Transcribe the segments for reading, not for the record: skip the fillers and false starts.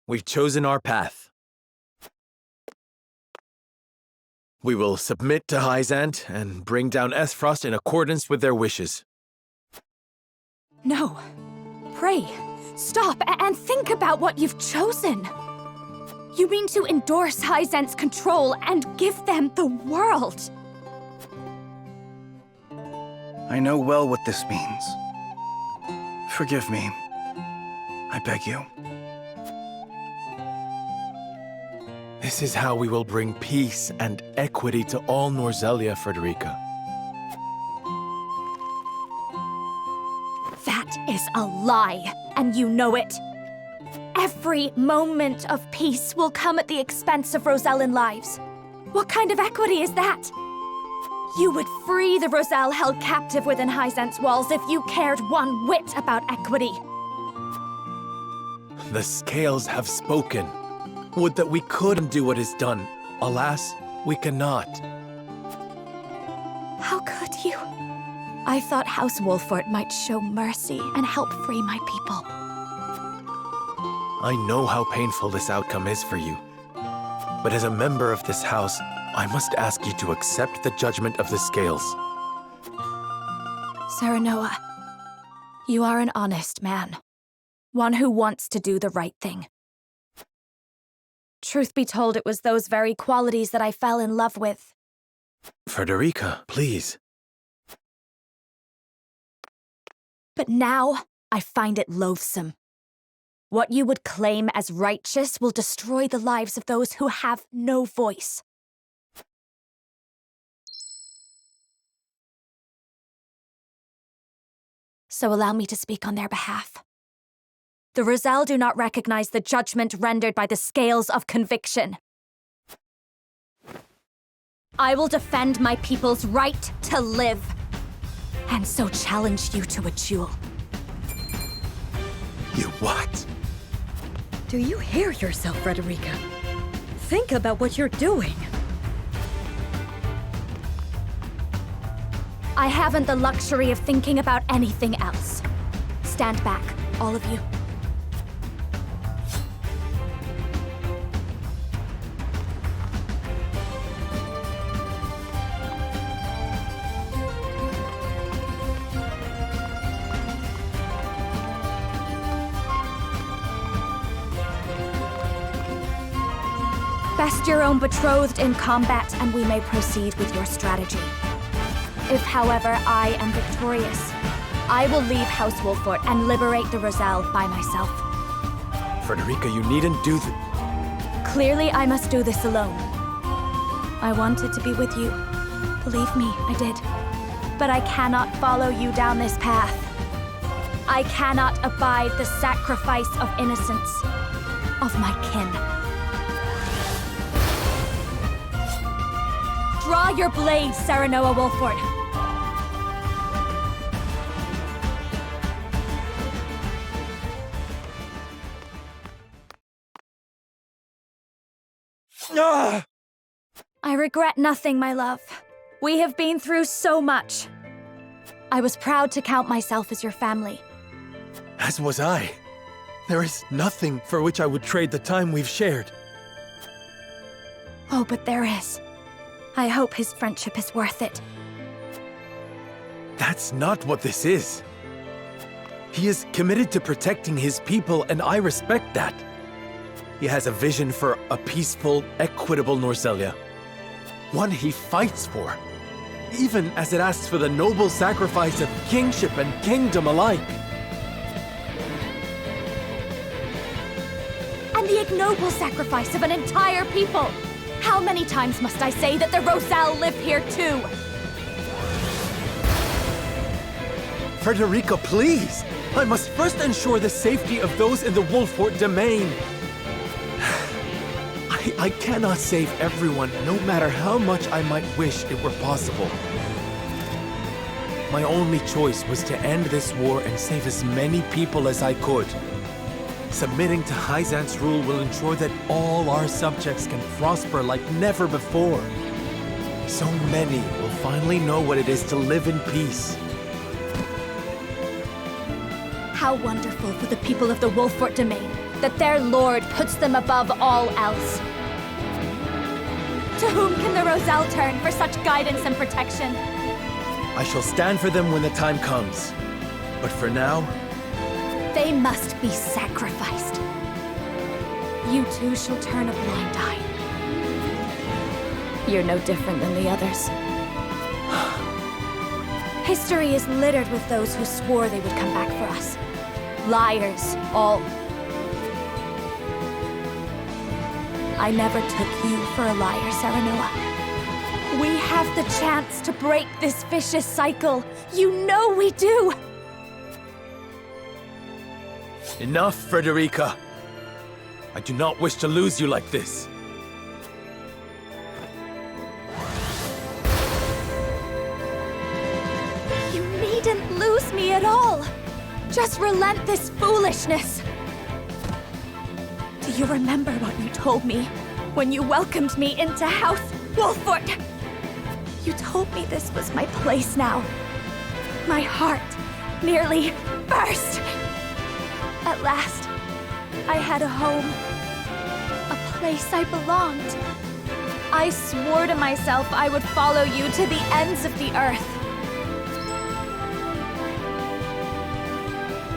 we've chosen our path. We will submit to Hyzant and bring down Aesfrost in accordance with their wishes. No. Pray, stop and think about what you've chosen. You mean to endorse Hyzant's control and give them the world? I know well what this means. Forgive me. I beg you. This is how we will bring peace and equity to all Norzelia, Frederica. That is a lie, and you know it. Every moment of peace will come at the expense of Rosellan lives. What kind of equity is that? You would free the Roselle held captive within Hyzant's walls if you cared one whit about equity. The scales have spoken. Would that we could undo what is done. Alas, we cannot. How could you? I thought House Wolffort might show mercy and help free my people. I know how painful this outcome is for you. But as a member of this house, I must ask you to accept the judgment of the scales. Serenoa, you are an honest man. One who wants to do the right thing. Truth be told, it was those very qualities that I fell in love with. Frederica, please. But now, I find it loathsome. What you would claim as righteous will destroy the lives of those who have no voice. So allow me to speak on their behalf. The Roselle do not recognize the judgment rendered by the scales of conviction. I will defend my people's right to live, and so challenge you to a duel. You what? Do you hear yourself, Frederica? Think about what you're doing. I haven't the luxury of thinking about anything else. Stand back, all of you. Best your own betrothed in combat, and we may proceed with your strategy. If, however, I am victorious, I will leave House Wolffort and liberate the Roselle by myself. Frederica, you needn't do Clearly, I must do this alone. I wanted to be with you. Believe me, I did. But I cannot follow you down this path. I cannot abide the sacrifice of innocence of my kin. Draw your blade, Serenoa Wolffort. I regret nothing, my love. We have been through so much. I was proud to count myself as your family. As was I. There is nothing for which I would trade the time we've shared. Oh, but there is. I hope his friendship is worth it. That's not what this is. He is committed to protecting his people, and I respect that. He has a vision for a peaceful, equitable Norzelia. One he fights for, even as it asks for the noble sacrifice of kingship and kingdom alike. And the ignoble sacrifice of an entire people. How many times must I say that the Roselle live here too? Frederica, please! I must first ensure the safety of those in the Wolffort domain. I cannot save everyone, no matter how much I might wish it were possible. My only choice was to end this war and save as many people as I could. Submitting to Hyzant's rule will ensure that all our subjects can prosper like never before. So many will finally know what it is to live in peace. How wonderful for the people of the Wolffort domain. that their lord puts them above all else. To whom can the Roselle turn for such guidance and protection? I shall stand for them when the time comes. But for now, They must be sacrificed. You too shall turn a blind eye. You're no different than the others. History is littered with those who swore they would come back for us. Liars, all. I never took you for a liar, Serenoa. We have the chance to break this vicious cycle. You know we do! enough, Frederica. I do not wish to lose you like this. You needn't lose me at all. Just relent this foolishness. Do you remember what you told me when you welcomed me into House Wolffort? You told me this was my place now. My heart nearly burst. At last, I had a home. A place I belonged. I swore to myself I would follow you to the ends of the earth.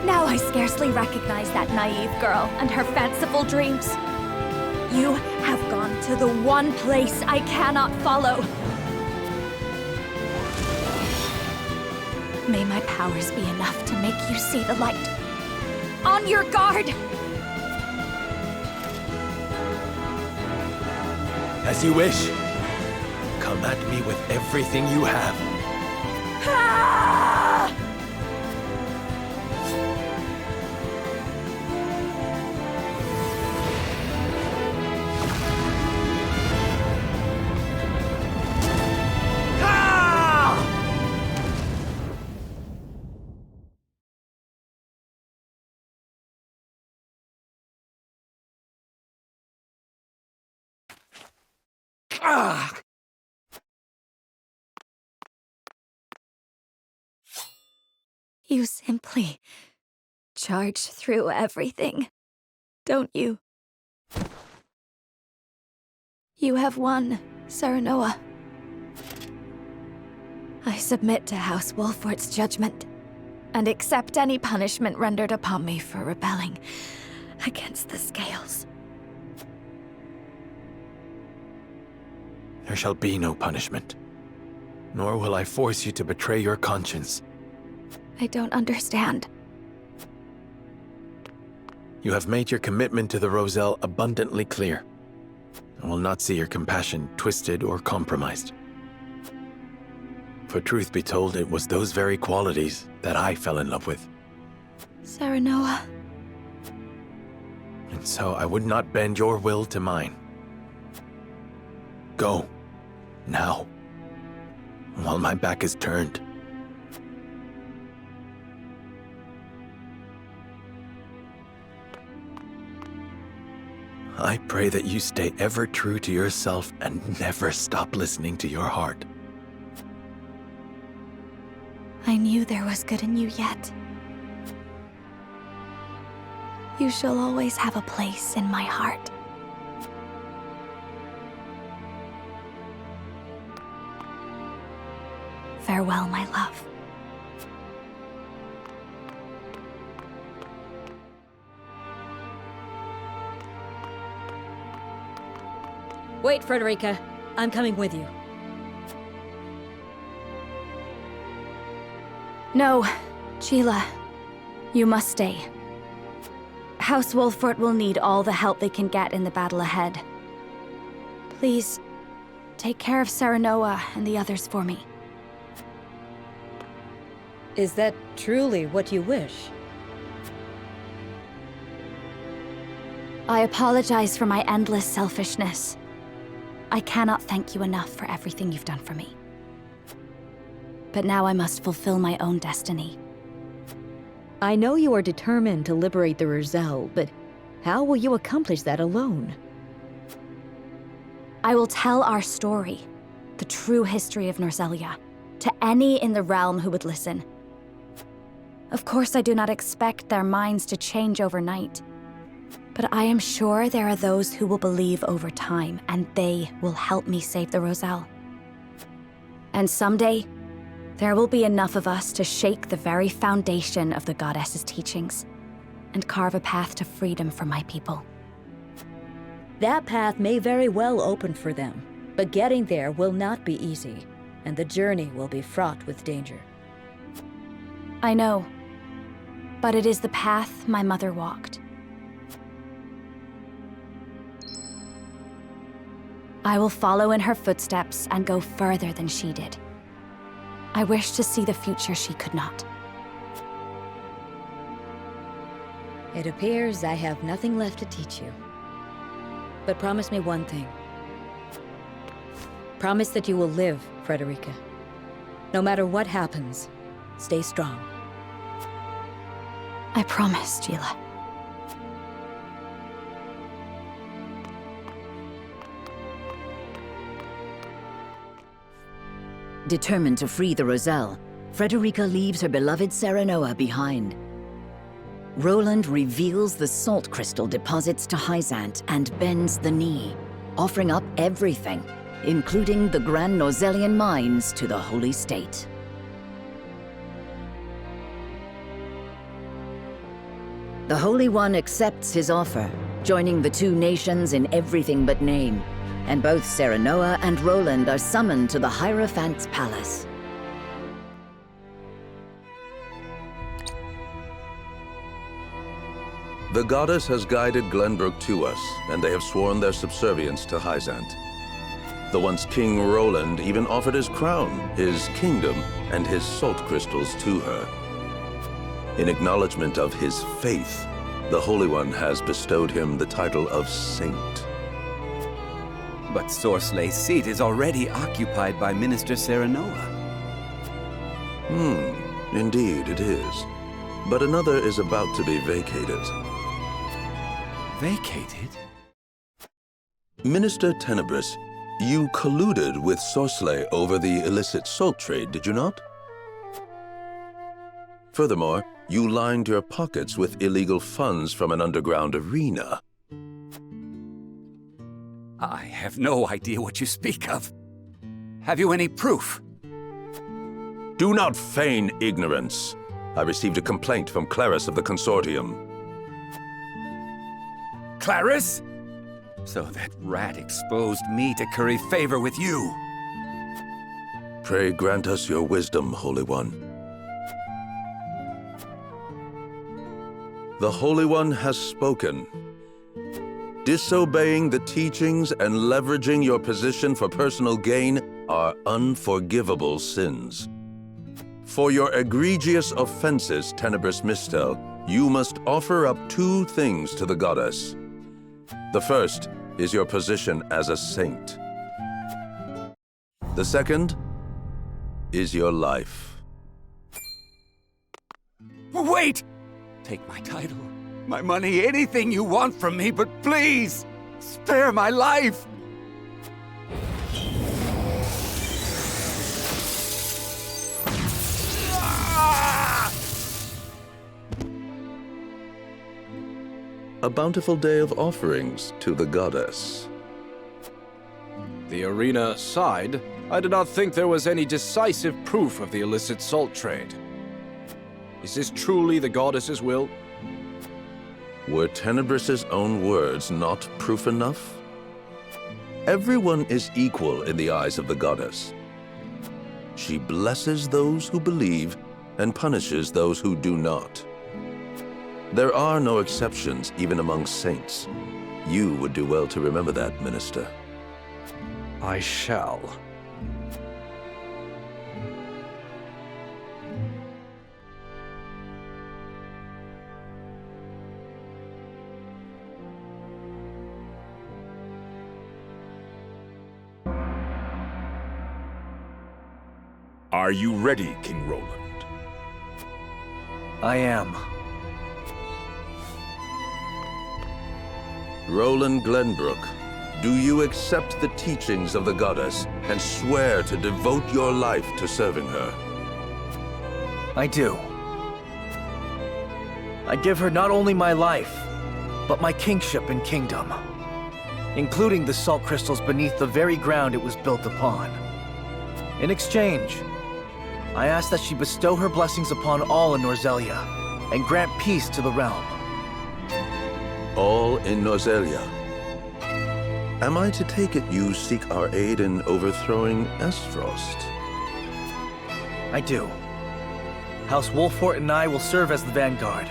Now I scarcely recognize that naive girl and her fanciful dreams. You have gone to the one place I cannot follow. May my powers be enough to make you see the light. On your guard! As you wish. Come at me with everything you have. Ah! Ah! You simply charge through everything, don't you? You have won, Serenoa. I submit to House Wolffort's judgment, and accept any punishment rendered upon me for rebelling against the Scales. There shall be no punishment. Nor will I force you to betray your conscience. I don't understand. You have made your commitment to the Roselle abundantly clear. I will not see your compassion twisted or compromised. For truth be told, it was those very qualities that I fell in love with. Serenoa. And so I would not bend your will to mine. Go. Now. While my back is turned. I pray that you stay ever true to yourself and never stop listening to your heart. I knew there was good in you yet. You shall always have a place in my heart. Farewell, my love. Wait, Frederica. I'm coming with you. No, Sheila. You must stay. House Wolffort will need all the help they can get in the battle ahead. Please, take care of Serenoa and the others for me. Is that truly what you wish? I apologize for my endless selfishness. I cannot thank you enough for everything you've done for me. But now I must fulfill my own destiny. I know you are determined to liberate the Roselle, but how will you accomplish that alone? I will tell our story, the true history of Norzelia, to any in the realm who would listen. Of course, I do not expect their minds to change overnight. But I am sure there are those who will believe over time, and they will help me save the Roselle. And someday, there will be enough of us to shake the very foundation of the Goddess's teachings and carve a path to freedom for my people. That path may very well open for them, but getting there will not be easy, and the journey will be fraught with danger. I know, but it is the path my mother walked. I will follow in her footsteps and go further than she did. I wish to see the future she could not. It appears I have nothing left to teach you. But promise me one thing. Promise that you will live, Frederica. No matter what happens, stay strong. I promise, Gila. Determined to free the Roselle, Frederica leaves her beloved Serenoa behind. Roland reveals the salt crystal deposits to Hyzant and bends the knee, offering up everything, including the Grand Norzellian mines, to the Holy State. The Holy One accepts his offer, joining the two nations in everything but name, and both Serenoa and Roland are summoned to the Hierophant's palace. The goddess has guided Glenbrook to us, and they have sworn their subservience to Hyzant. The once King Roland even offered his crown, his kingdom, and his salt crystals to her. In acknowledgement of his faith, the Holy One has bestowed him the title of Saint. But Sorslay's seat is already occupied by Minister Serenoa. Indeed it is. But another is about to be vacated. Vacated? Minister Tenebris, you colluded with Sorsley over the illicit salt trade, did you not? Furthermore, you lined your pockets with illegal funds from an underground arena. I have no idea what you speak of. Have you any proof? Do not feign ignorance. I received a complaint from Claris of the Consortium. Claris? So that rat exposed me to curry favor with you. Pray grant us your wisdom, Holy One. The Holy One has spoken. Disobeying the teachings and leveraging your position for personal gain are unforgivable sins. For your egregious offenses, Tenebris Mistel, you must offer up two things to the goddess. The first is your position as a saint. The second is your life. Wait! Take my title, my money, anything you want from me, but please, spare my life! A bountiful day of offerings to the goddess. The arena sighed. I did not think there was any decisive proof of the illicit salt trade. Is this truly the goddess's will? Were Tenebris's own words not proof enough? Everyone is equal in the eyes of the goddess. She blesses those who believe and punishes those who do not. There are no exceptions, even among saints. You would do well to remember that, Minister. I shall. Are you ready, King Roland? I am. Roland Glenbrook, do you accept the teachings of the goddess and swear to devote your life to serving her? I do. I give her not only my life, but my kingship and kingdom, including the salt crystals beneath the very ground it was built upon. In exchange, I ask that she bestow her blessings upon all in Norzelia and grant peace to the realm. All in Norzelia. Am I to take it you seek our aid in overthrowing Esfrost? I do. House Wolfort and I will serve as the vanguard.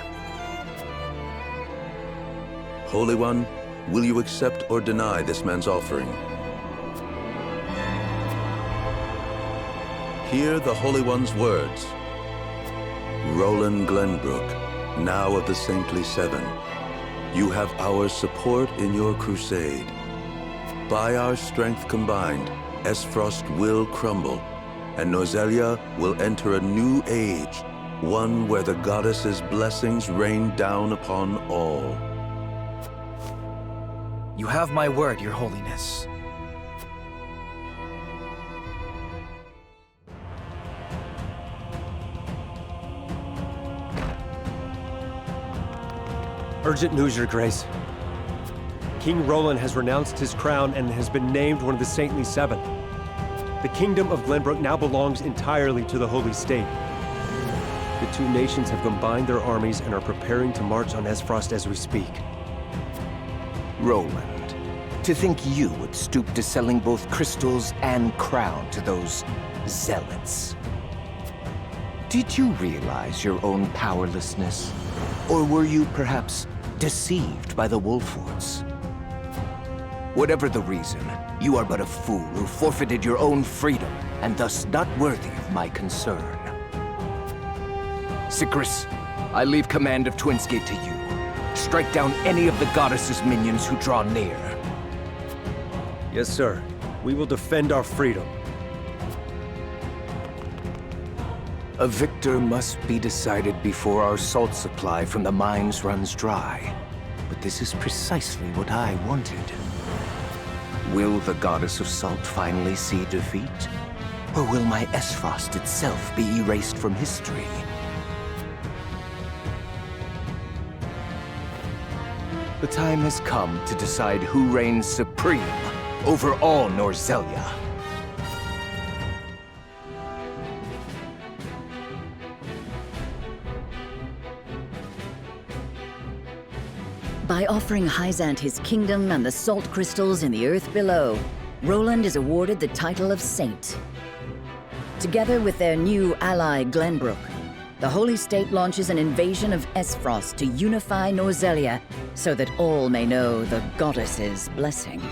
Holy One, will you accept or deny this man's offering? Hear the Holy One's words. Roland Glenbrook, now of the Saintly Seven, you have our support in your crusade. By our strength combined, Esfrost will crumble, and Norzelia will enter a new age, one where the goddess's blessings rain down upon all. You have my word, Your Holiness. Urgent news, Your Grace. King Roland has renounced his crown and has been named one of the Saintly Seven. The Kingdom of Glenbrook now belongs entirely to the Holy State. The two nations have combined their armies and are preparing to march on Esfrost as we speak. Roland, to think you would stoop to selling both crystals and crown to those zealots. Did you realize your own powerlessness? Or were you perhaps deceived by the Wolforts? Whatever the reason, you are but a fool who forfeited your own freedom, and thus not worthy of my concern. Sigrus, I leave command of Twinsgate to you. Strike down any of the goddess's minions who draw near. Yes, sir. We will defend our freedom. A victor must be decided before our salt supply from the mines runs dry. But this is precisely what I wanted. Will the goddess of salt finally see defeat? Or will my Esfrost itself be erased from history? The time has come to decide who reigns supreme over all Norzelia. By offering Hyzant his kingdom and the salt crystals in the earth below, Roland is awarded the title of Saint. Together with their new ally Glenbrook, the Holy State launches an invasion of Esfrost to unify Norzelia so that all may know the goddess's blessing.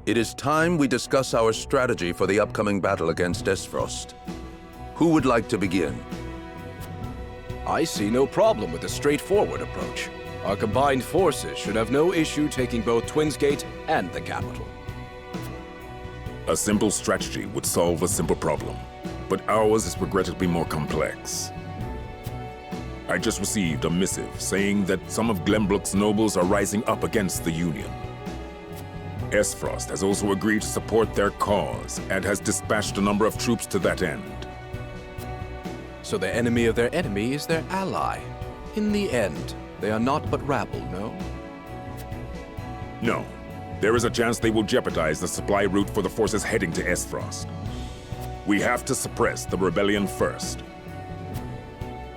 It is time we discuss our strategy for the upcoming battle against Esfrost. Who would like to begin? I see no problem with a straightforward approach. Our combined forces should have no issue taking both Twinsgate and the capital. A simple strategy would solve a simple problem, but ours is regrettably more complex. I just received a missive saying that some of Glenbrook's nobles are rising up against the Union. Esfrost has also agreed to support their cause and has dispatched a number of troops to that end. So the enemy of their enemy is their ally. In the end, they are not but rabble, no? No. There is a chance they will jeopardize the supply route for the forces heading to Esfrost. We have to suppress the rebellion first.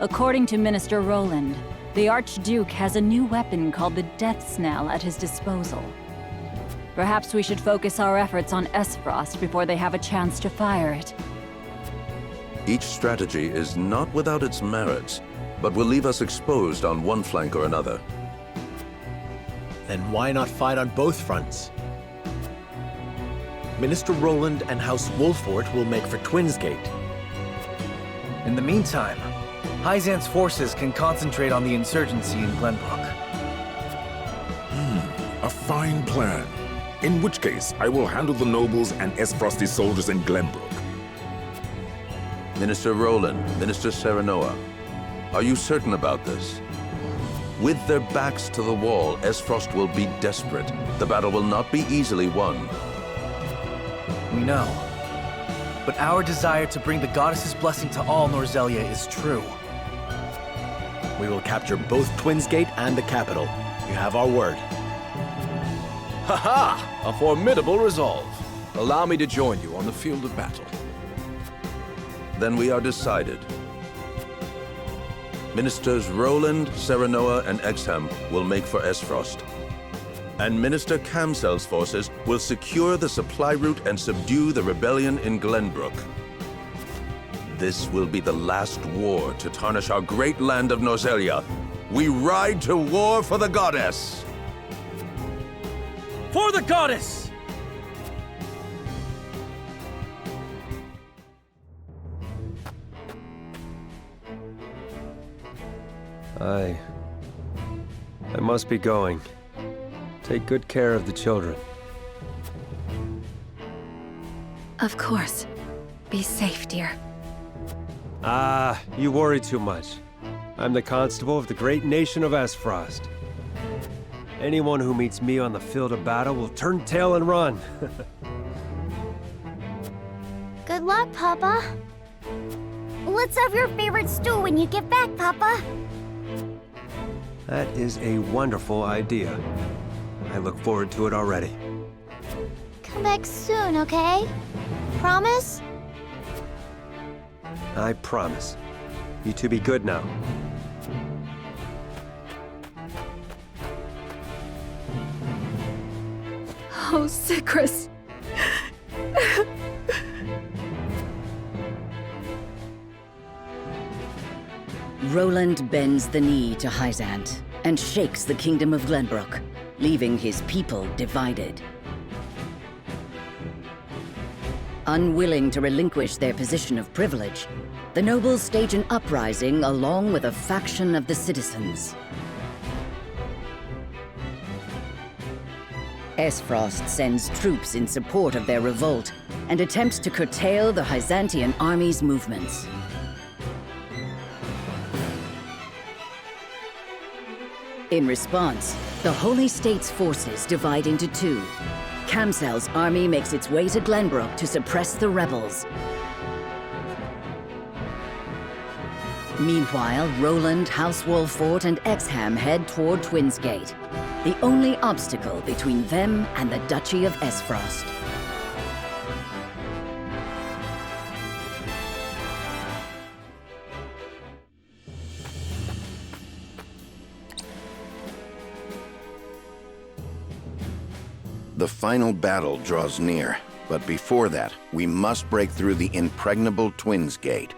According to Minister Roland, the Archduke has a new weapon called the Death Snell at his disposal. Perhaps we should focus our efforts on Esfrost before they have a chance to fire it. Each strategy is not without its merits, but will leave us exposed on one flank or another. Then why not fight on both fronts? Minister Roland and House Wolfort will make for Twinsgate. In the meantime, Hyzant's forces can concentrate on the insurgency in Glenbrook. A fine plan. In which case, I will handle the nobles and Esfrosti soldiers in Glenbrook. Minister Roland, Minister Serenoa, are you certain about this? With their backs to the wall, Esfrost will be desperate. The battle will not be easily won. We know. But our desire to bring the goddess's blessing to all Norzelia is true. We will capture both Twins Gate and the capital. You have our word. Ha-ha! A formidable resolve. Allow me to join you on the field of battle. Then we are decided. Ministers Roland, Serenoa, and Exham will make for Esfrost. And Minister Kamsel's forces will secure the supply route and subdue the rebellion in Glenbrook. This will be the last war to tarnish our great land of Norzelia. We ride to war for the goddess! For the goddess! I must be going. Take good care of the children. Of course. Be safe, dear. You worry too much. I'm the constable of the great nation of Esfrost. Anyone who meets me on the field of battle will turn tail and run. Good luck, Papa. Let's have your favorite stew when you get back, Papa. That is a wonderful idea. I look forward to it already. Come back soon, okay? Promise? I promise. You two be good now. Oh, Sycris. Roland bends the knee to Hyzant and shakes the kingdom of Glenbrook, leaving his people divided. Unwilling to relinquish their position of privilege, the nobles stage an uprising along with a faction of the citizens. Esfrost sends troops in support of their revolt and attempts to curtail the Hyzantian army's movements. In response, the Holy State's forces divide into two. Kamsel's army makes its way to Glenbrook to suppress the rebels. Meanwhile, Roland, House Wolfort, and Exham head toward Twins Gate, the only obstacle between them and the Duchy of Esfrost. The final battle draws near, but before that, we must break through the impregnable Twins Gate.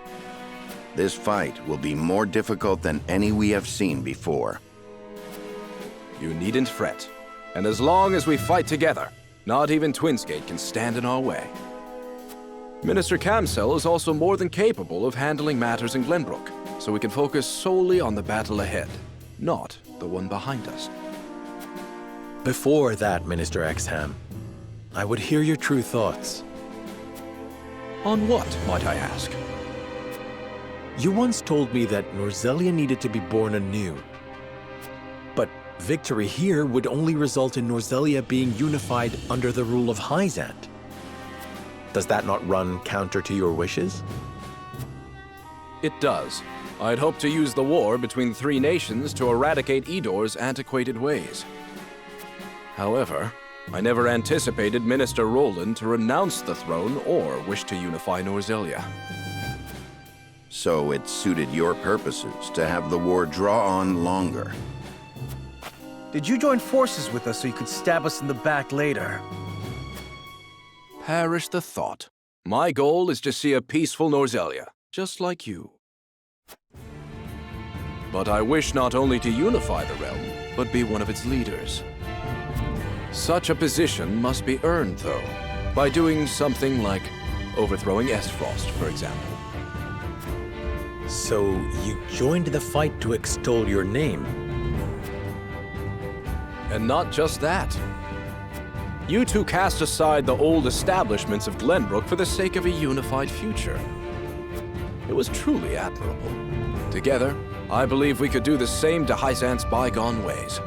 This fight will be more difficult than any we have seen before. You needn't fret. And as long as we fight together, not even Twins Gate can stand in our way. Minister Kamsel is also more than capable of handling matters in Glenbrook, so we can focus solely on the battle ahead, not the one behind us. Before that, Minister Exham, I would hear your true thoughts. On what, might I ask? You once told me that Norzelia needed to be born anew. But victory here would only result in Norzelia being unified under the rule of Hyzant. Does that not run counter to your wishes? It does. I'd hoped to use the war between the three nations to eradicate Edor's antiquated ways. However, I never anticipated Minister Roland to renounce the throne or wish to unify Norzelia. So it suited your purposes to have the war draw on longer. Did you join forces with us so you could stab us in the back later? Perish the thought. My goal is to see a peaceful Norzelia, just like you. But I wish not only to unify the realm, but be one of its leaders. Such a position must be earned, though, by doing something like overthrowing Esfrost, for example. So you joined the fight to extol your name? And not just that. You two cast aside the old establishments of Glenbrook for the sake of a unified future. It was truly admirable. Together, I believe we could do the same to Hyzant's bygone ways.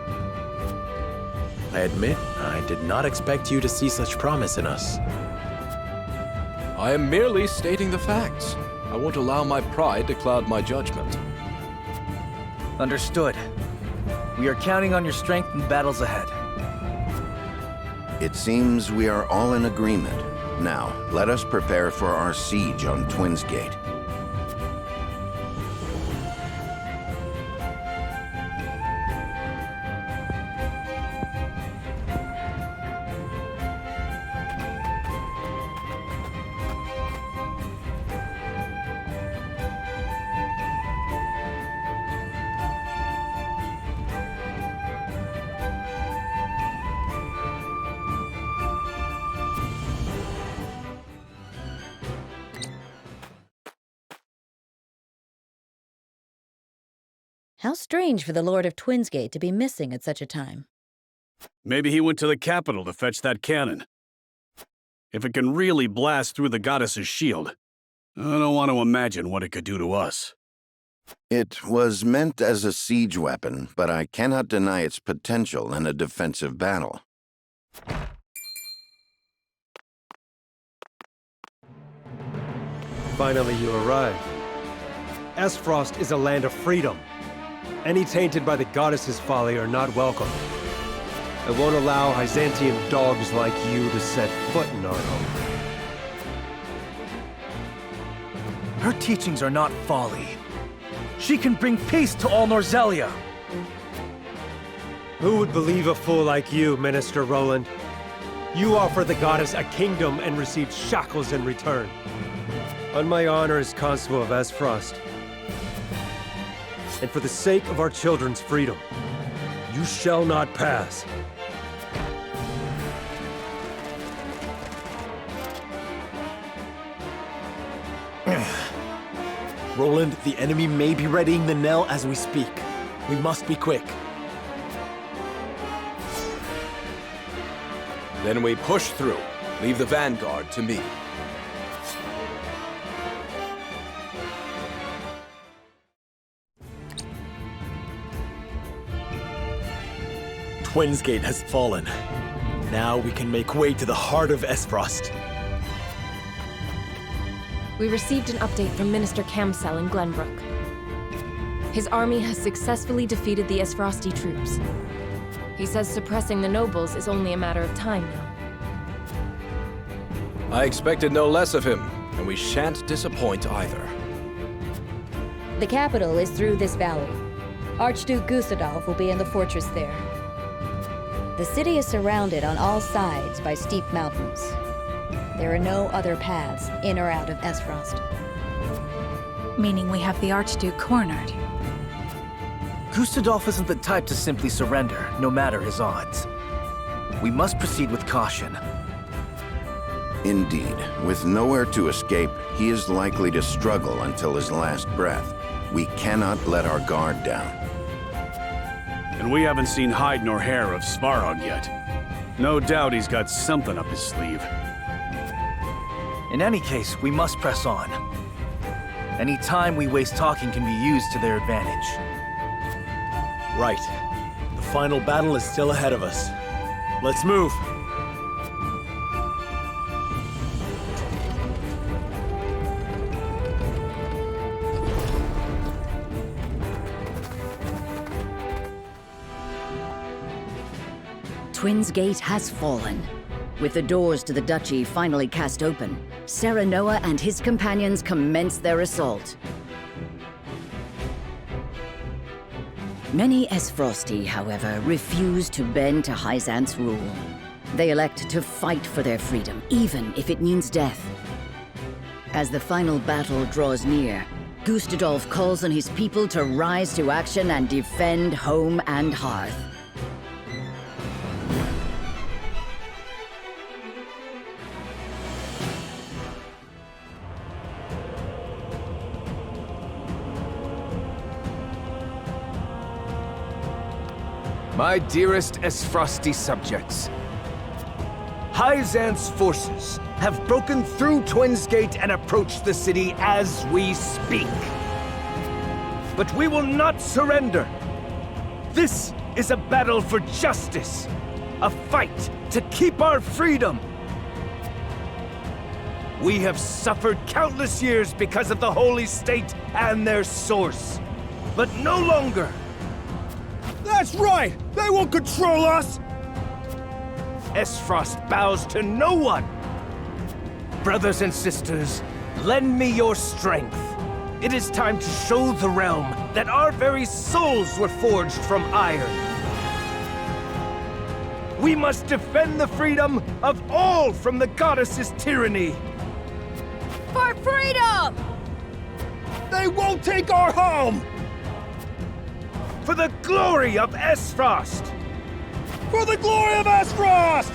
I admit, I did not expect you to see such promise in us. I am merely stating the facts. I won't allow my pride to cloud my judgment. Understood. We are counting on your strength in battles ahead. It seems we are all in agreement. Now, let us prepare for our siege on Twins Gate. How strange for the Lord of Twinsgate to be missing at such a time. Maybe he went to the capital to fetch that cannon. If it can really blast through the goddess's shield, I don't want to imagine what it could do to us. It was meant as a siege weapon, but I cannot deny its potential in a defensive battle. Finally, you arrived. Esfrost is a land of freedom. Any tainted by the goddess's folly are not welcome. I won't allow Hyzantian dogs like you to set foot in our home. Her teachings are not folly. She can bring peace to all Norzelia. Who would believe a fool like you, Minister Roland? You offer the goddess a kingdom and receive shackles in return. On my honor as Constable of Esfrost, and for the sake of our children's freedom, you shall not pass. Roland, the enemy may be readying the knell as we speak. We must be quick. Then we push through. Leave the vanguard to me. Twinsgate has fallen. Now we can make way to the heart of Esfrost. We received an update from Minister Camsell in Glenbrook. His army has successfully defeated the Esfrosti troops. He says suppressing the nobles is only a matter of time now. I expected no less of him, and we shan't disappoint either. The capital is through this valley. Archduke Gustadolf will be in the fortress there. The city is surrounded on all sides by steep mountains. There are no other paths in or out of Esfrost. Meaning we have the Archduke cornered. Gustadolf isn't the type to simply surrender, no matter his odds. We must proceed with caution. Indeed, with nowhere to escape, he is likely to struggle until his last breath. We cannot let our guard down. And we haven't seen hide nor hair of Svarog yet. No doubt he's got something up his sleeve. In any case, we must press on. Any time we waste talking can be used to their advantage. Right. The final battle is still ahead of us. Let's move! Twinsgate has fallen. With the doors to the duchy finally cast open, Serenoa and his companions commence their assault. Many Esfrosti, however, refuse to bend to Hyzant's rule. They elect to fight for their freedom, even if it means death. As the final battle draws near, Gustadolf calls on his people to rise to action and defend home and hearth. My dearest Esfrosti subjects, Hyzant's forces have broken through Twins Gate and approached the city as we speak. But we will not surrender. This is a battle for justice, a fight to keep our freedom. We have suffered countless years because of the Holy State and their source, but no longer. That's right! They won't control us! Esfrost bows to no one. Brothers and sisters, lend me your strength. It is time to show the realm that our very souls were forged from iron. We must defend the freedom of all from the goddess's tyranny. For freedom! They won't take our home! For the glory of Esfrost! For the glory of Esfrost!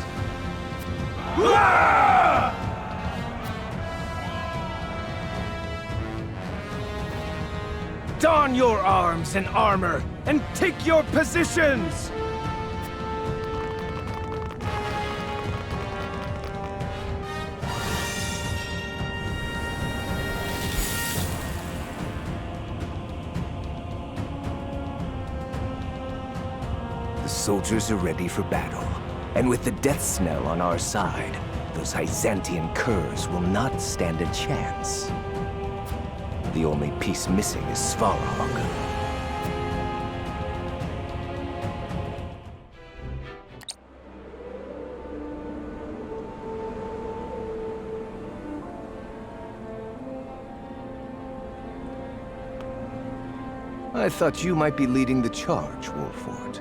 Don your arms and armor, and take your positions! The soldiers are ready for battle, and with the death snell on our side, those Hyzantian curs will not stand a chance. The only piece missing is Svarog. I thought you might be leading the charge, Wolford.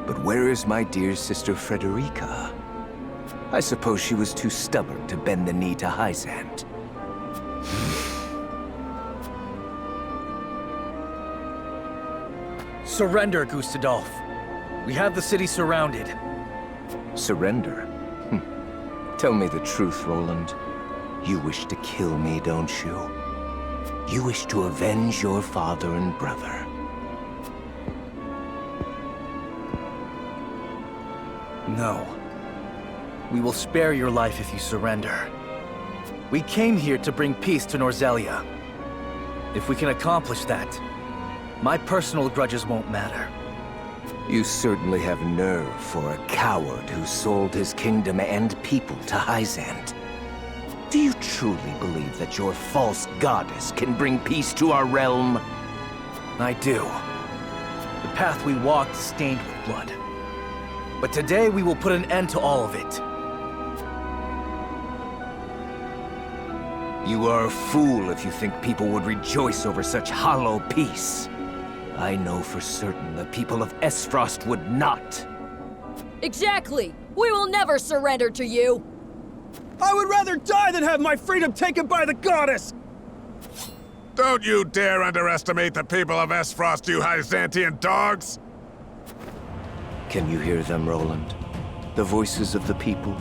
But where is my dear sister Frederica? I suppose she was too stubborn to bend the knee to Hyzant. Surrender, Gustadolf. We have the city surrounded. Surrender? Tell me the truth, Roland. You wish to kill me, don't you? You wish to avenge your father and brother. No. We will spare your life if you surrender. We came here to bring peace to Norzelia. If we can accomplish that, my personal grudges won't matter. You certainly have nerve for a coward who sold his kingdom and people to Hyzant. Do you truly believe that your false goddess can bring peace to our realm? I do. The path we walked is stained with blood. But today we will put an end to all of it. You are a fool if you think people would rejoice over such hollow peace. I know for certain the people of Esfrost would not. Exactly! We will never surrender to you! I would rather die than have my freedom taken by the goddess! Don't you dare underestimate the people of Esfrost, you Hyzantian dogs! Can you hear them, Roland? The voices of the people?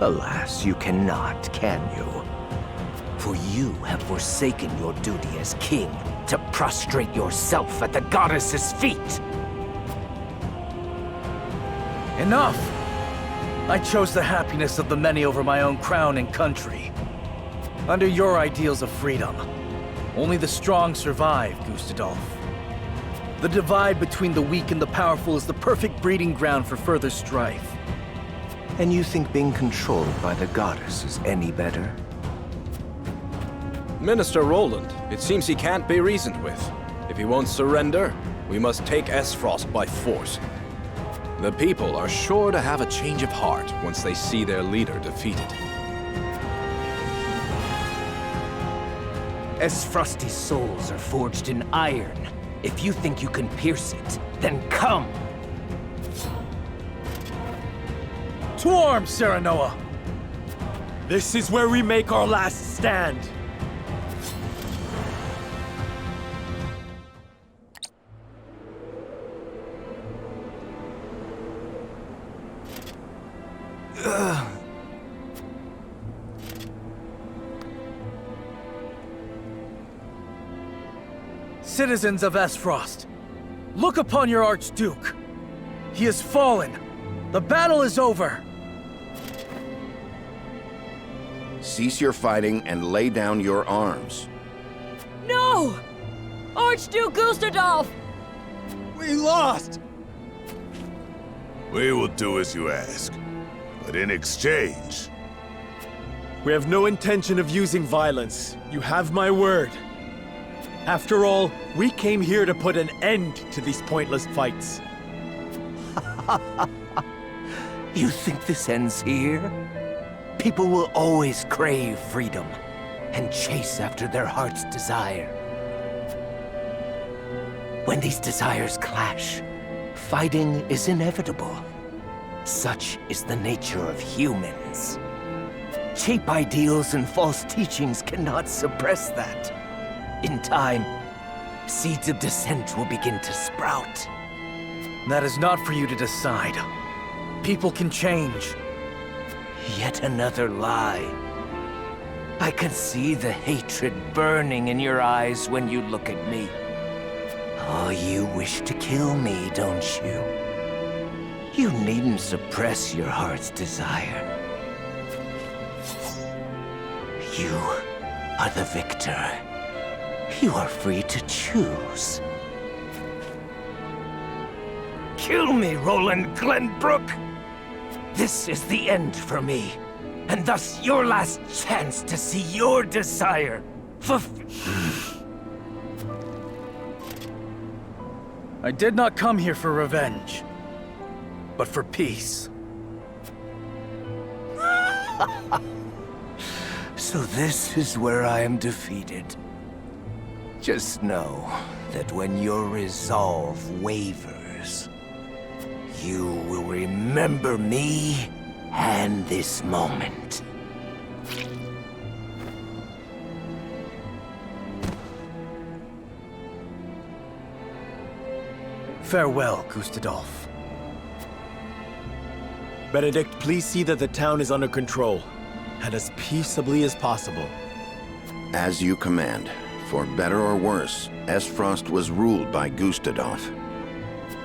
Alas, you cannot, can you? For you have forsaken your duty as king to prostrate yourself at the goddess's feet! Enough! I chose the happiness of the many over my own crown and country. Under your ideals of freedom, only the strong survive, Gustadolf. The divide between the weak and the powerful is the perfect breeding ground for further strife. And you think being controlled by the goddess is any better? Minister Roland, it seems he can't be reasoned with. If he won't surrender, we must take Esfrost by force. The people are sure to have a change of heart once they see their leader defeated. Esfrosti's souls are forged in iron. If you think you can pierce it, then come! To arms, Serenoa! This is where we make our last stand! Citizens of Esfrost, look upon your Archduke. He has fallen. The battle is over. Cease your fighting and lay down your arms. No! Archduke Gustadolf! We lost! We will do as you ask. But in exchange... We have no intention of using violence. You have my word. After all, we came here to put an end to these pointless fights. You think this ends here? People will always crave freedom and chase after their heart's desire. When these desires clash, fighting is inevitable. Such is the nature of humans. Cheap ideals and false teachings cannot suppress that. In time, seeds of dissent will begin to sprout. That is not for you to decide. People can change. Yet another lie. I can see the hatred burning in your eyes when you look at me. Oh, you wish to kill me, don't you? You needn't suppress your heart's desire. You are the victor. You are free to choose. Kill me, Roland Glenbrook! This is the end for me, and thus your last chance to see your desire I did not come here for revenge, but for peace. So this is where I am defeated. Just know that when your resolve wavers, you will remember me and this moment. Farewell, Gustadolf. Benedict, please see that the town is under control, and as peaceably as possible. As you command. For better or worse, Esfrost was ruled by Gustadolf.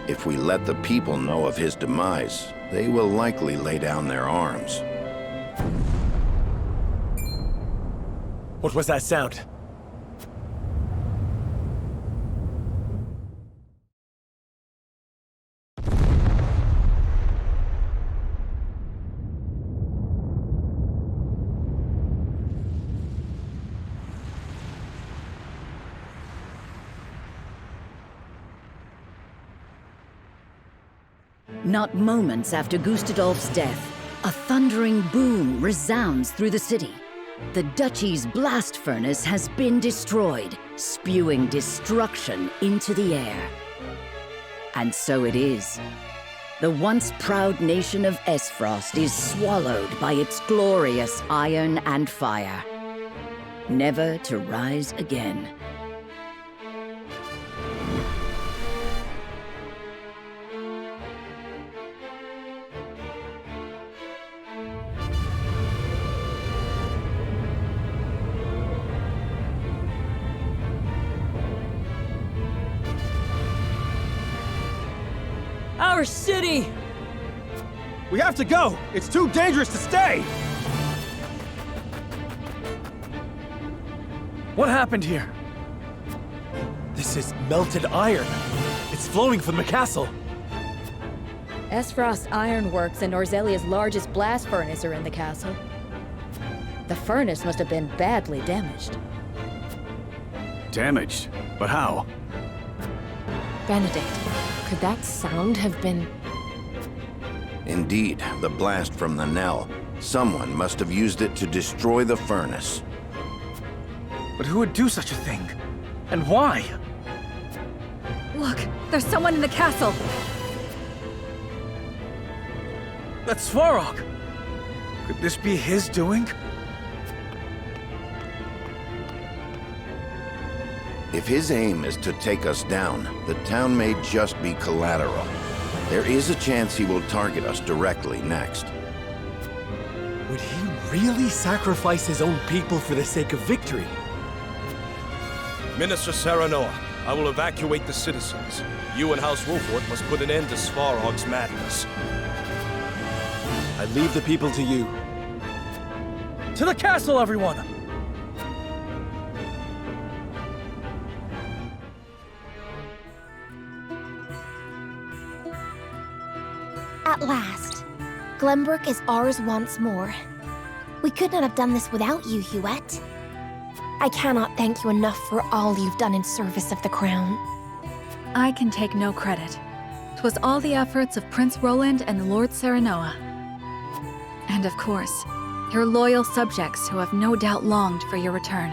If we let the people know of his demise, they will likely lay down their arms. What was that sound? Not moments after Gustadolf's death, a thundering boom resounds through the city. The duchy's blast furnace has been destroyed, spewing destruction into the air. And so it is. The once proud nation of Esfrost is swallowed by its glorious iron and fire, never to rise again. Our city! We have to go! It's too dangerous to stay! What happened here? This is melted iron. It's flowing from the castle. Esfrost Ironworks and Norzelia's largest blast furnace are in the castle. The furnace must have been badly damaged. Damaged? But how? Benedict, could that sound have been... Indeed, the blast from the knell. Someone must have used it to destroy the furnace. But who would do such a thing? And why? Look, there's someone in the castle. That's Svarog. Could this be his doing? If his aim is to take us down, the town may just be collateral. There is a chance he will target us directly next. Would he really sacrifice his own people for the sake of victory? Minister Serenoa, I will evacuate the citizens. You and House Wolfort must put an end to Svarog's madness. I leave the people to you. To the castle, everyone! At last, Glenbrook is ours once more. We could not have done this without you, Huette. I cannot thank you enough for all you've done in service of the crown. I can take no credit. 'Twas all the efforts of Prince Roland and Lord Serenoa. And of course, your loyal subjects who have no doubt longed for your return.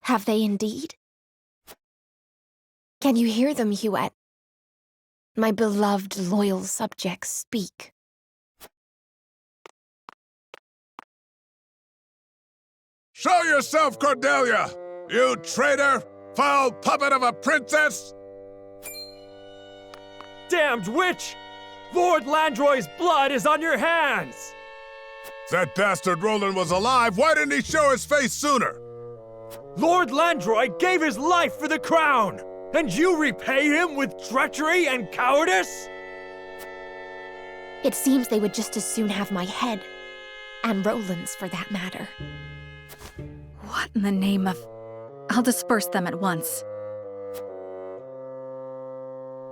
Have they indeed? Can you hear them, Huette? My beloved loyal subjects speak. Show yourself, Cordelia! You traitor! Foul puppet of a princess! Damned witch! Lord Landroy's blood is on your hands! If that bastard Roland was alive, why didn't he show his face sooner? Lord Landroy gave his life for the crown! And you repay him with treachery and cowardice? It seems they would just as soon have my head. And Roland's, for that matter. What in the name of... I'll disperse them at once.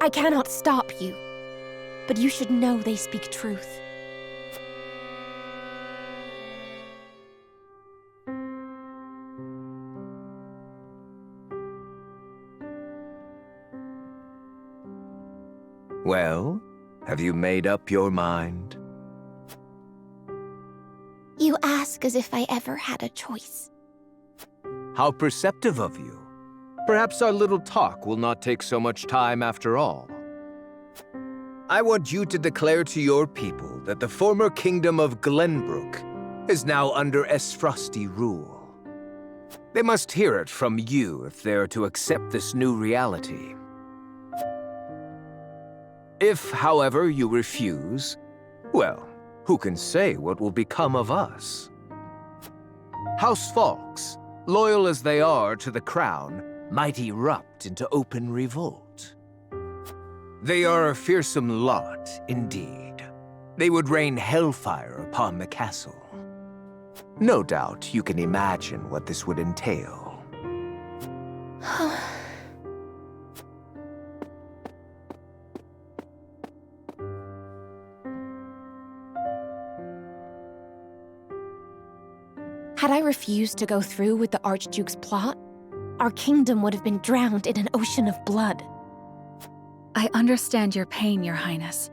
I cannot stop you, but you should know they speak truth. Well, have you made up your mind? You ask as if I ever had a choice. How perceptive of you. Perhaps our little talk will not take so much time after all. I want you to declare to your people that the former kingdom of Glenbrook is now under Esfrosti rule. They must hear it from you if they are to accept this new reality. If, however, you refuse, well, who can say what will become of us? House Fawkes, loyal as they are to the crown, might erupt into open revolt. They are a fearsome lot, indeed. They would rain hellfire upon the castle. No doubt you can imagine what this would entail. Had I refused to go through with the Archduke's plot, our kingdom would have been drowned in an ocean of blood. I understand your pain, Your Highness.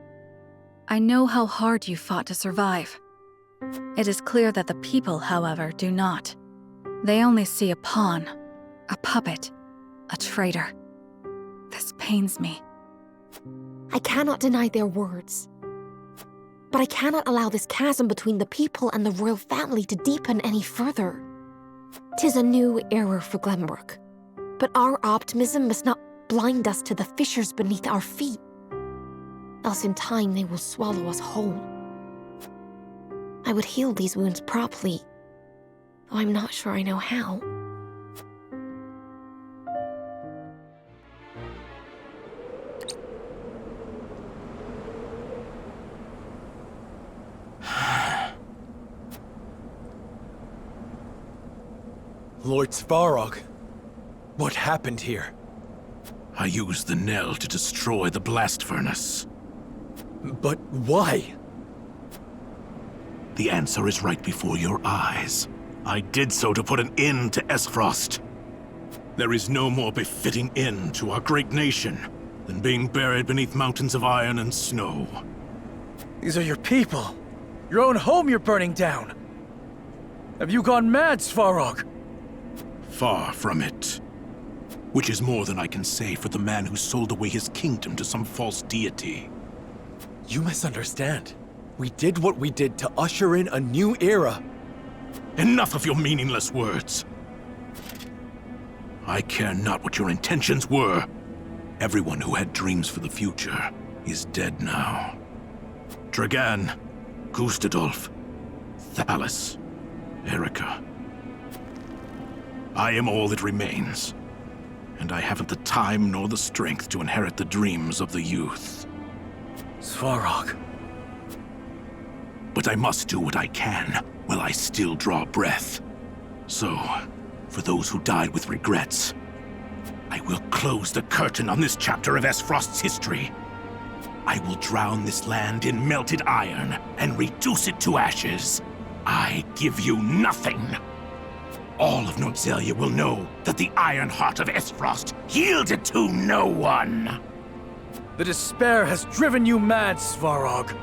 I know how hard you fought to survive. It is clear that the people, however, do not. They only see a pawn, a puppet, a traitor. This pains me. I cannot deny their words. But I cannot allow this chasm between the people and the royal family to deepen any further. 'Tis a new era for Glenbrook, but our optimism must not blind us to the fissures beneath our feet. Else in time they will swallow us whole. I would heal these wounds properly, though I'm not sure I know how. Lord Svarog, what happened here? I used the knell to destroy the blast furnace. But why? The answer is right before your eyes. I did so to put an end to Esfrost. There is no more befitting end to our great nation than being buried beneath mountains of iron and snow. These are your people. Your own home you're burning down. Have you gone mad, Svarog? Far from it. Which is more than I can say for the man who sold away his kingdom to some false deity. You misunderstand. We did what we did to usher in a new era. Enough of your meaningless words. I care not what your intentions were. Everyone who had dreams for the future is dead now. Dragan, Gustadolf, Thalis, Erica. I am all that remains, and I haven't the time nor the strength to inherit the dreams of the youth. Svarog. but I must do what I can while I still draw breath. So, for those who died with regrets, I will close the curtain on this chapter of Esfrost's history. I will drown this land in melted iron and reduce it to ashes. I give you nothing. All of Norzelia will know that the iron heart of Esfrost yielded to no one. The despair has driven you mad, Svarog.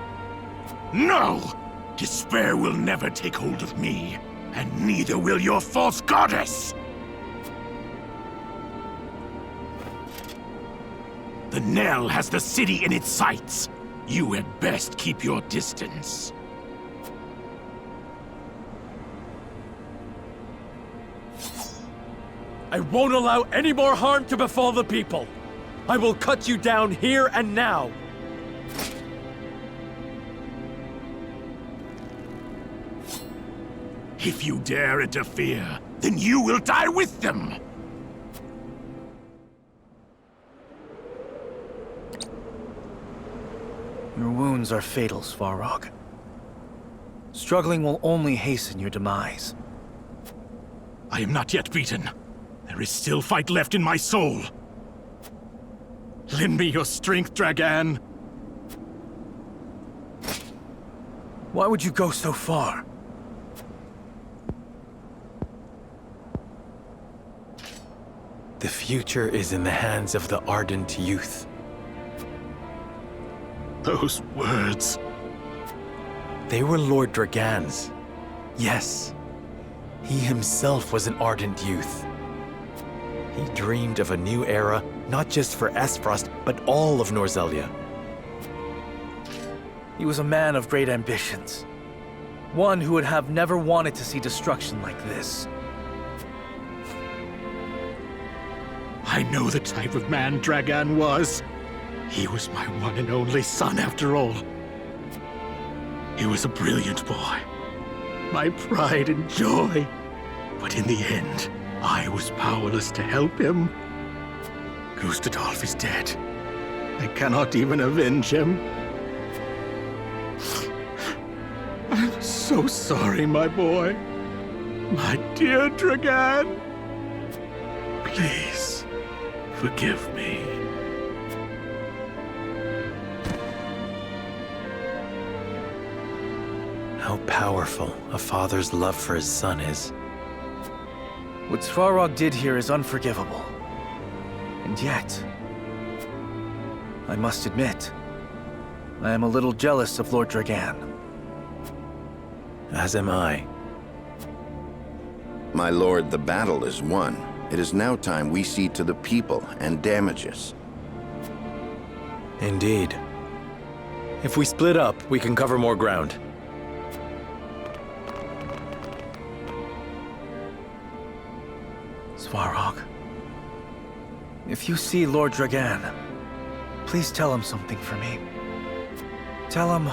No! Despair will never take hold of me, and neither will your false goddess! The Nell has the city in its sights. You had best keep your distance. I won't allow any more harm to befall the people. I will cut you down here and now. If you dare interfere, then you will die with them! Your wounds are fatal, Svarog. Struggling will only hasten your demise. I am not yet beaten. There is still fight left in my soul. Lend me your strength, Dragan. Why would you go so far? The future is in the hands of the ardent youth. Those words... They were Lord Dragan's. Yes. He himself was an ardent youth. He dreamed of a new era, not just for Esfrost, but all of Norzelia. He was a man of great ambitions. One who would have never wanted to see destruction like this. I know the type of man Dragan was. He was my one and only son, after all. He was a brilliant boy, my pride and joy. But in the end, I was powerless to help him. Gustadolf is dead. I cannot even avenge him. I'm so sorry, my boy. My dear Dragan. Please, forgive me. How powerful a father's love for his son is. What Svarog did here is unforgivable. And yet, I must admit, I am a little jealous of Lord Dragan. As am I. My lord, the battle is won. It is now time we see to the people and damages. Indeed. If we split up, we can cover more ground. Svarog, if you see Lord Dragan, please tell him something for me. Tell him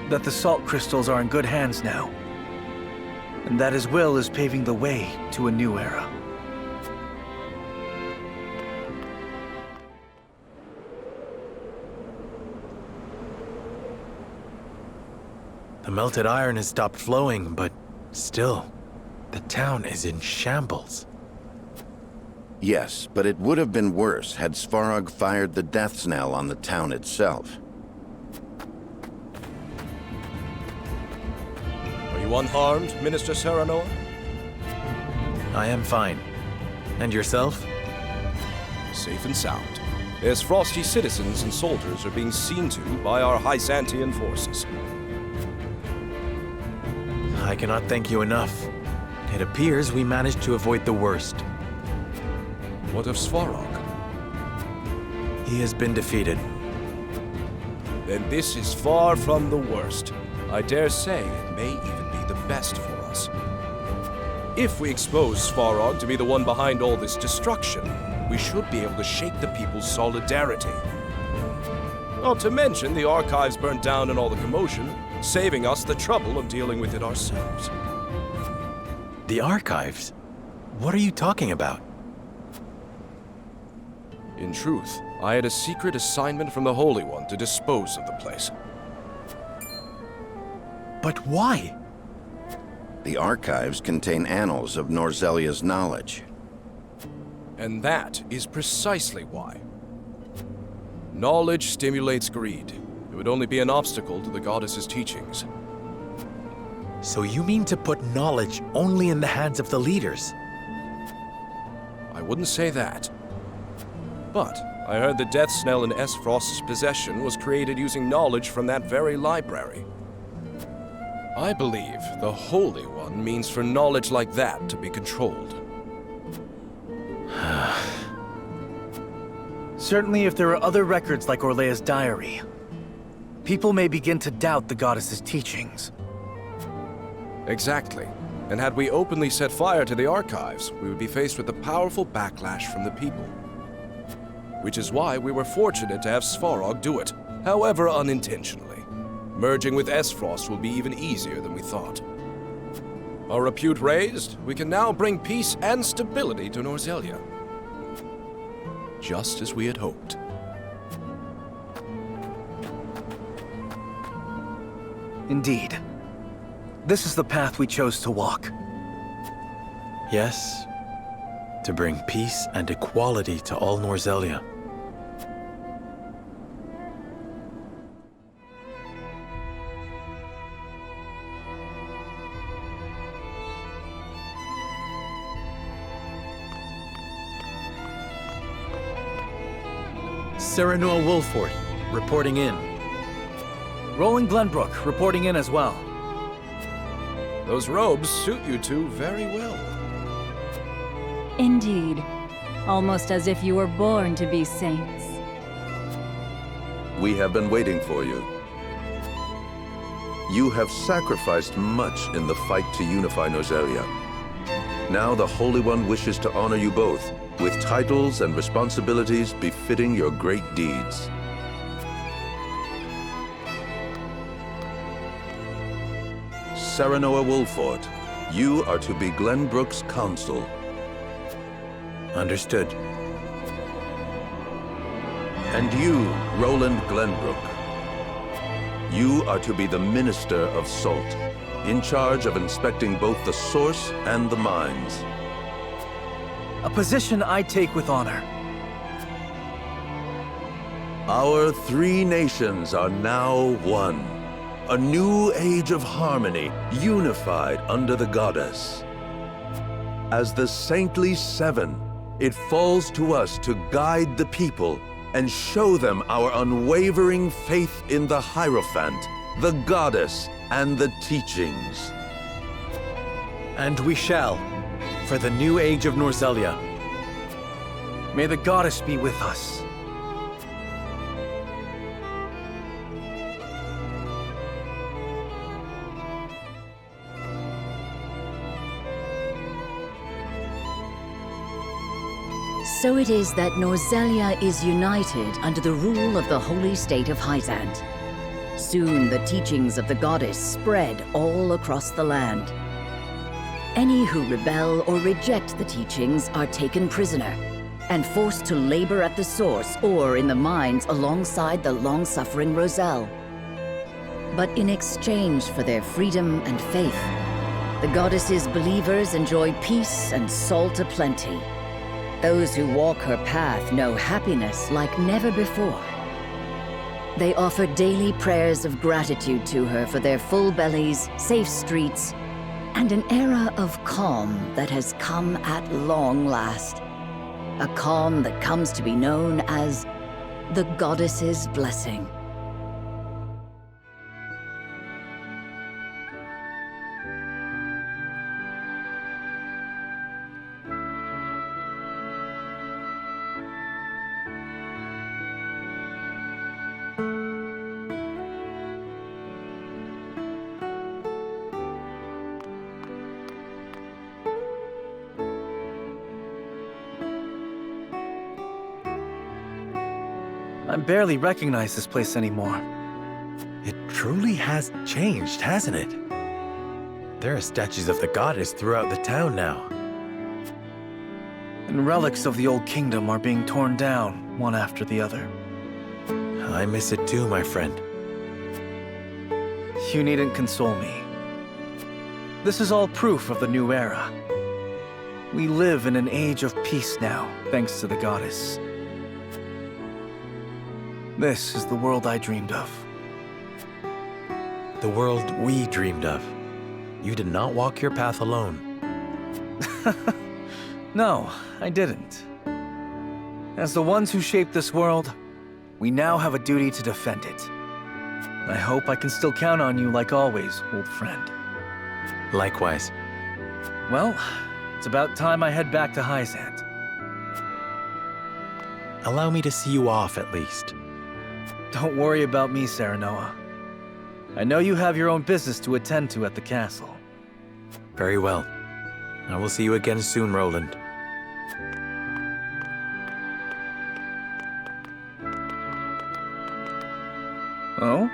that the salt crystals are in good hands now, and that his will is paving the way to a new era. The melted iron has stopped flowing, but still, the town is in shambles. Yes, but it would have been worse had Svarog fired the death knell on the town itself. Are you unharmed, Minister Serenoa? I am fine. And yourself? Safe and sound. Esfrosti citizens and soldiers are being seen to by our Hyzantian forces. I cannot thank you enough. It appears we managed to avoid the worst. What of Svarog? He has been defeated. Then this is far from the worst. I dare say it may even be the best for us. If we expose Svarog to be the one behind all this destruction, we should be able to shake the people's solidarity. Not to mention the archives burnt down in all the commotion, saving us the trouble of dealing with it ourselves. The archives? What are you talking about? In truth, I had a secret assignment from the Holy One to dispose of the place. But why? The archives contain annals of Norzelia's knowledge. And that is precisely why. Knowledge stimulates greed. It would only be an obstacle to the goddess's teachings. So you mean to put knowledge only in the hands of the leaders? I wouldn't say that. But I heard the Death Snell in Esfrost's possession was created using knowledge from that very library. I believe the Holy One means for knowledge like that to be controlled. Certainly if there are other records like Orlea's diary, people may begin to doubt the goddess's teachings. Exactly. And had we openly set fire to the archives, we would be faced with a powerful backlash from the people. Which is why we were fortunate to have Svarog do it, however unintentionally. Merging with Esfrost will be even easier than we thought. Our repute raised, we can now bring peace and stability to Norzelia. Just as we had hoped. Indeed. This is the path we chose to walk. Yes, to bring peace and equality to all Norzelia. Serenoa Wolford, reporting in. Roland Glenbrook, reporting in as well. Those robes suit you two very well. Indeed. Almost as if you were born to be saints. We have been waiting for you. You have sacrificed much in the fight to unify Norzelia. Now the Holy One wishes to honor you both, with titles and responsibilities befitting your great deeds. Serenoa Wolford, you are to be Glenbrook's counsel. Understood. And you, Roland Glenbrook, you are to be the Minister of Salt, in charge of inspecting both the source and the mines. A position I take with honor. Our three nations are now one. A new age of harmony, unified under the goddess. As the Saintly Seven, it falls to us to guide the people and show them our unwavering faith in the Hierophant, the goddess, and the teachings. And we shall, for the new age of Norzelia. May the goddess be with us. So it is that Norzelia is united under the rule of the holy state of Hyzant. Soon the teachings of the goddess spread all across the land. Any who rebel or reject the teachings are taken prisoner and forced to labor at the source or in the mines alongside the long-suffering Roselle. But in exchange for their freedom and faith, the goddess's believers enjoy peace and salt aplenty. Those who walk her path know happiness like never before. They offer daily prayers of gratitude to her for their full bellies, safe streets, and an era of calm that has come at long last. A calm that comes to be known as the Goddess's Blessing. I barely recognize this place anymore. It truly has changed, hasn't it? There are statues of the goddess throughout the town now. And relics of the old kingdom are being torn down, one after the other. I miss it too, my friend. You needn't console me. This is all proof of the new era. We live in an age of peace now, thanks to the goddess. This is the world I dreamed of. The world we dreamed of. You did not walk your path alone. No, I didn't. As the ones who shaped this world, we now have a duty to defend it. I hope I can still count on you like always, old friend. Likewise. Well, it's about time I head back to Hyzant. Allow me to see you off at least. Don't worry about me, Serenoa. I know you have your own business to attend to at the castle. Very well. I will see you again soon, Roland. Oh?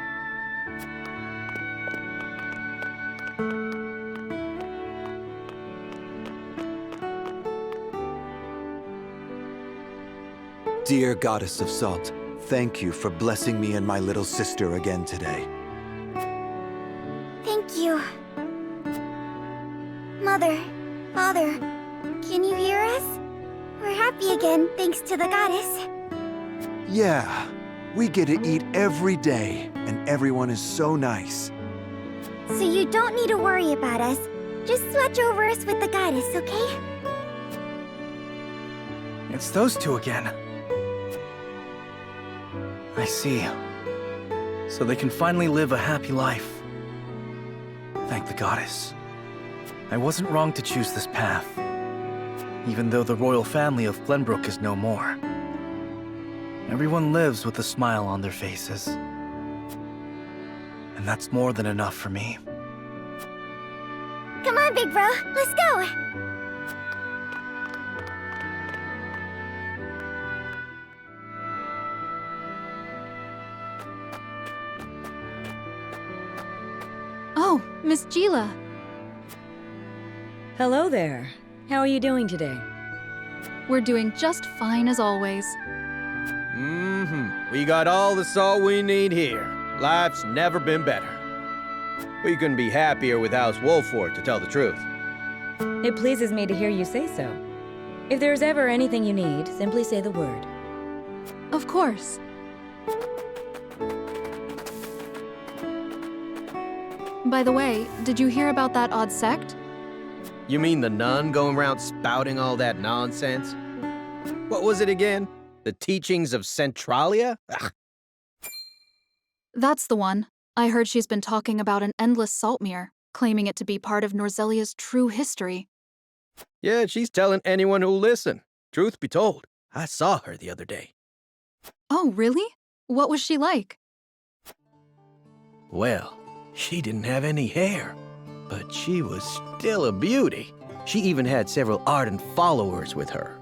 Dear Goddess of Salt, thank you for blessing me and my little sister again today. Thank you. Mother, Father, can you hear us? We're happy again, thanks to the goddess. Yeah, we get to eat every day, and everyone is so nice. So you don't need to worry about us. Just watch over us with the goddess, okay? It's those two again. I see. So they can finally live a happy life. Thank the goddess. I wasn't wrong to choose this path, even though the royal family of Glenbrook is no more. Everyone lives with a smile on their faces. And that's more than enough for me. Come on, big bro, let's go! Oh, Miss Gila. Hello there. How are you doing today? We're doing just fine as always. We got all the salt we need here. Life's never been better. We couldn't be happier with House Wolford, to tell the truth. It pleases me to hear you say so. If there's ever anything you need, simply say the word. Of course. By the way, did you hear about that odd sect? You mean the nun going around spouting all that nonsense? What was it again? The teachings of Centralia? Ugh. That's the one. I heard she's been talking about an endless salt mirror, claiming it to be part of Norzelia's true history. Yeah, she's telling anyone who'll listen. Truth be told, I saw her the other day. Oh, really? What was she like? Well, she didn't have any hair, but she was still a beauty. She even had several ardent followers with her.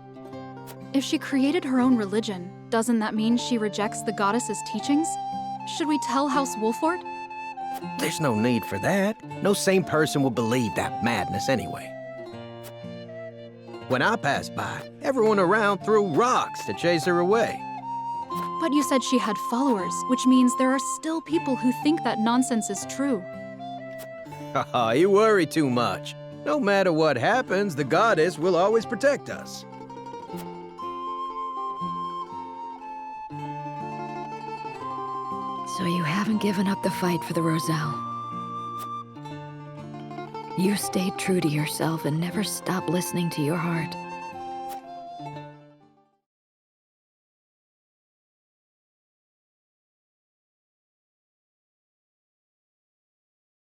If she created her own religion, doesn't that mean she rejects the goddess's teachings? Should we tell House Wolford? There's no need for that. No sane person would believe that madness anyway. When I passed by, everyone around threw rocks to chase her away. But you said she had followers, which means there are still people who think that nonsense is true. Haha, you worry too much. No matter what happens, the goddess will always protect us. So you haven't given up the fight for the Roselle. You stayed true to yourself and never stopped listening to your heart.